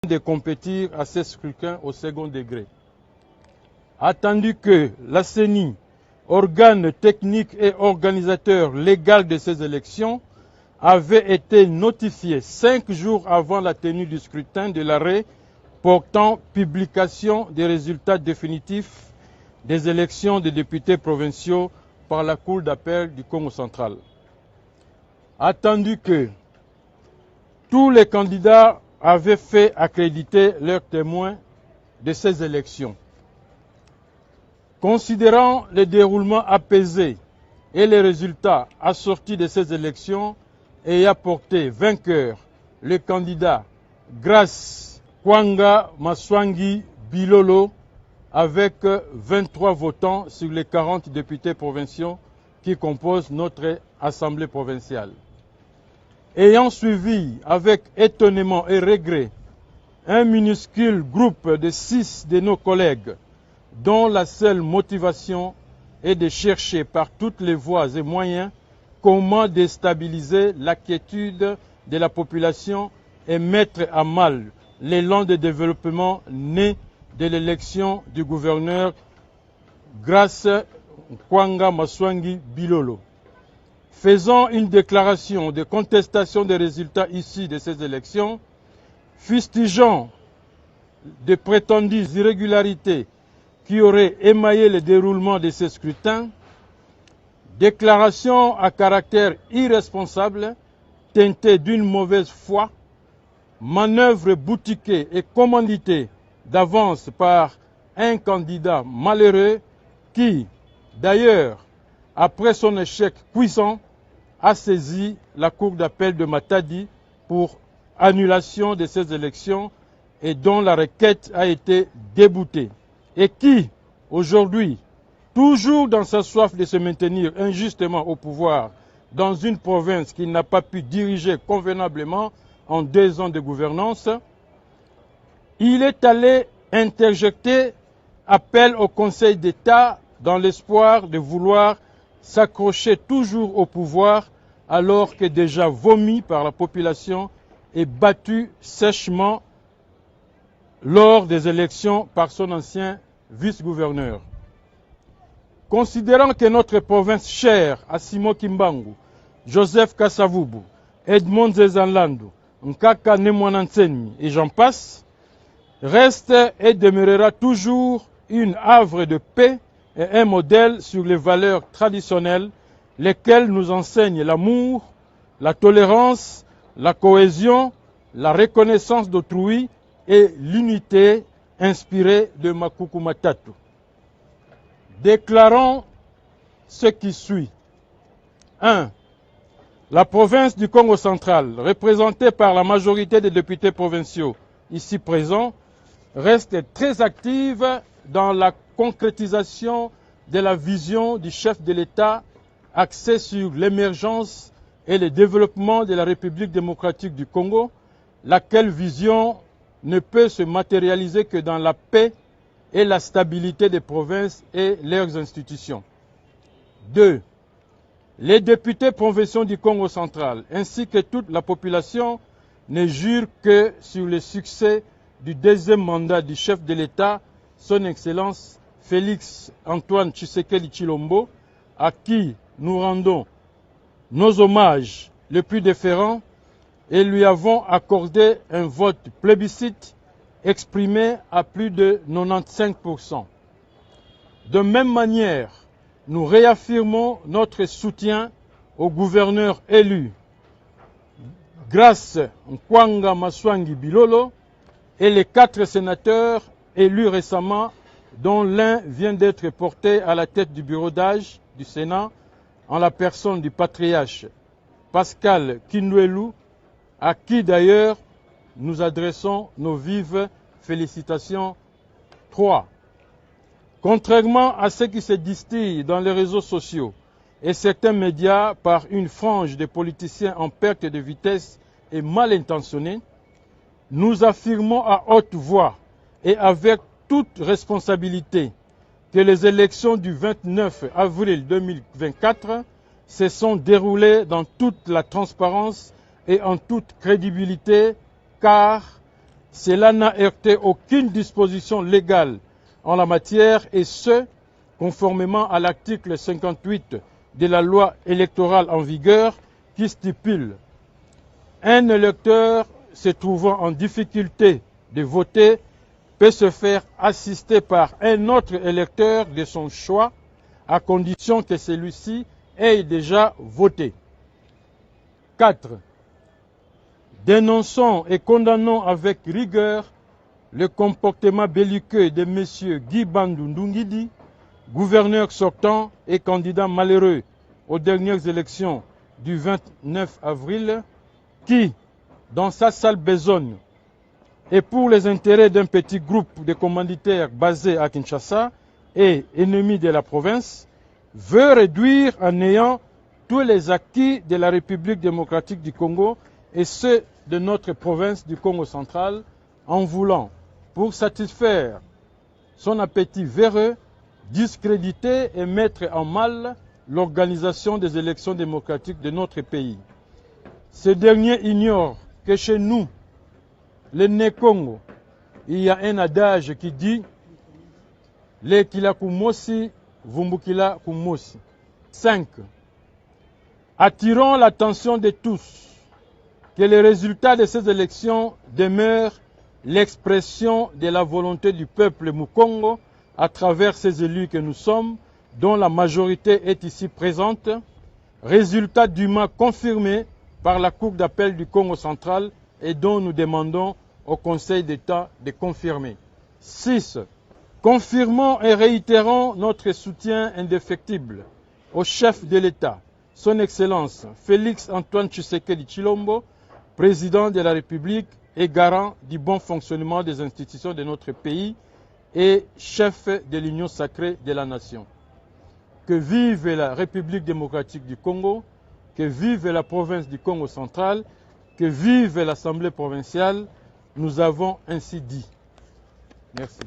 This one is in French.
de compétir à ces scrutins au second degré. Attendu que la CENI, organe technique et organisateur légal de ces élections, avait été notifié 5 jours avant la tenue du scrutin de l'arrêt portant publication des résultats définitifs des élections des députés provinciaux par la Cour d'appel du Congo central. Attendu que tous les candidats avaient fait accréditer leurs témoins de ces élections. Considérant le déroulement apaisé et les résultats assortis de ces élections ayant porté vainqueur le candidat Grace Kwanga Maswangi Bilolo avec 23 votants sur les 40 députés provinciaux qui composent notre Assemblée provinciale. Ayant suivi avec étonnement et regret un minuscule groupe de 6 de nos collègues dont la seule motivation est de chercher par toutes les voies et moyens comment déstabiliser l'inquiétude de la population et mettre à mal l'élan de développement né de l'élection du gouverneur Grace Kwanga Maswangi Bilolo. Faisant une déclaration de contestation des résultats issus de ces élections, fustigeant de prétendues irrégularités qui auraient émaillé le déroulement de ces scrutins, déclaration à caractère irresponsable, teintée d'une mauvaise foi, manœuvre boutiquée et commanditée d'avance par un candidat malheureux qui, d'ailleurs, après son échec cuisant, a saisi la Cour d'appel de Matadi pour annulation de ces élections et dont la requête a été déboutée. Et qui, aujourd'hui, toujours dans sa soif de se maintenir injustement au pouvoir dans une province qu'il n'a pas pu diriger convenablement en 2 ans de gouvernance, il est allé interjecter appel au Conseil d'État dans l'espoir de vouloir s'accrocher toujours au pouvoir alors que déjà vomi par la population et battu sèchement lors des élections par son ancien vice-gouverneur. Considérant que notre province chère à Simon Kimbangu, Joseph Kasavubu, Edmond Zezanlandu, Nkaka Nemwanantseni et j'en passe, reste et demeurera toujours une havre de paix et un modèle sur les valeurs traditionnelles, lesquelles nous enseignent l'amour, la tolérance, la cohésion, la reconnaissance d'autrui et l'unité inspirée de Makuku Matatu. Déclarons ce qui suit. 1. La province du Congo central, représentée par la majorité des députés provinciaux ici présents, reste très active dans la concrétisation de la vision du chef de l'État axée sur l'émergence et le développement de la République démocratique du Congo, laquelle vision ne peut se matérialiser que dans la paix et la stabilité des provinces et leurs institutions. 2. Les députés provinciaux du Congo central, ainsi que toute la population, ne jurent que sur le succès du 2e mandat du chef de l'État, son Excellence Félix Antoine Tshisekedi Tshilombo, à qui nous rendons nos hommages les plus déférents et lui avons accordé un vote plébiscite exprimé à plus de 95%. De même manière, nous réaffirmons notre soutien au gouverneur élu Grace Kwanga Maswangi Bilolo et les 4 sénateurs élus récemment, dont l'un vient d'être porté à la tête du bureau d'âge du Sénat en la personne du patriarche Pascal Kindwelu, à qui d'ailleurs nous adressons nos vives félicitations. 3. Contrairement à ce qui se distille dans les réseaux sociaux et certains médias par une frange de politiciens en perte de vitesse et mal intentionnés, nous affirmons à haute voix et avec toute responsabilité que les élections du 29 avril 2024 se sont déroulées dans toute la transparence et en toute crédibilité, car Cela n'a heurté aucune disposition légale en la matière et ce, conformément à l'article 58 de la loi électorale en vigueur qui stipule un électeur se trouvant en difficulté de voter peut se faire assister par un autre électeur de son choix à condition que celui-ci ait déjà voté. 4. Dénonçons et condamnons avec rigueur le comportement belliqueux de M. Guy Bandou Ndungidi, gouverneur sortant et candidat malheureux aux dernières élections du 29 avril, qui, dans sa sale besogne, et pour les intérêts d'un petit groupe de commanditaires basés à Kinshasa et ennemis de la province, veut réduire en néant tous les acquis de la République démocratique du Congo et ceux de notre province du Congo central en voulant, pour satisfaire son appétit véreux, discréditer et mettre en mal l'organisation des élections démocratiques de notre pays. Ce dernier ignore que chez nous, le Né-Congo, il y a un adage qui dit « Lekila kumosi, vumbukila kumosi ». 5. Attirons l'attention de tous que les résultats de ces élections demeurent l'expression de la volonté du peuple Mukongo à travers ces élus que nous sommes, dont la majorité est ici présente, résultat dûment confirmé par la Cour d'appel du Congo central et dont nous demandons au Conseil d'État de confirmer. 6. Confirmons et réitérons notre soutien indéfectible au chef de l'État, son Excellence Félix Antoine Tshisekedi Tshilombo, président de la République et garant du bon fonctionnement des institutions de notre pays et chef de l'Union sacrée de la nation. Que vive la République démocratique du Congo, que vive la province du Congo central, que vive l'Assemblée provinciale, nous avons ainsi dit. Merci.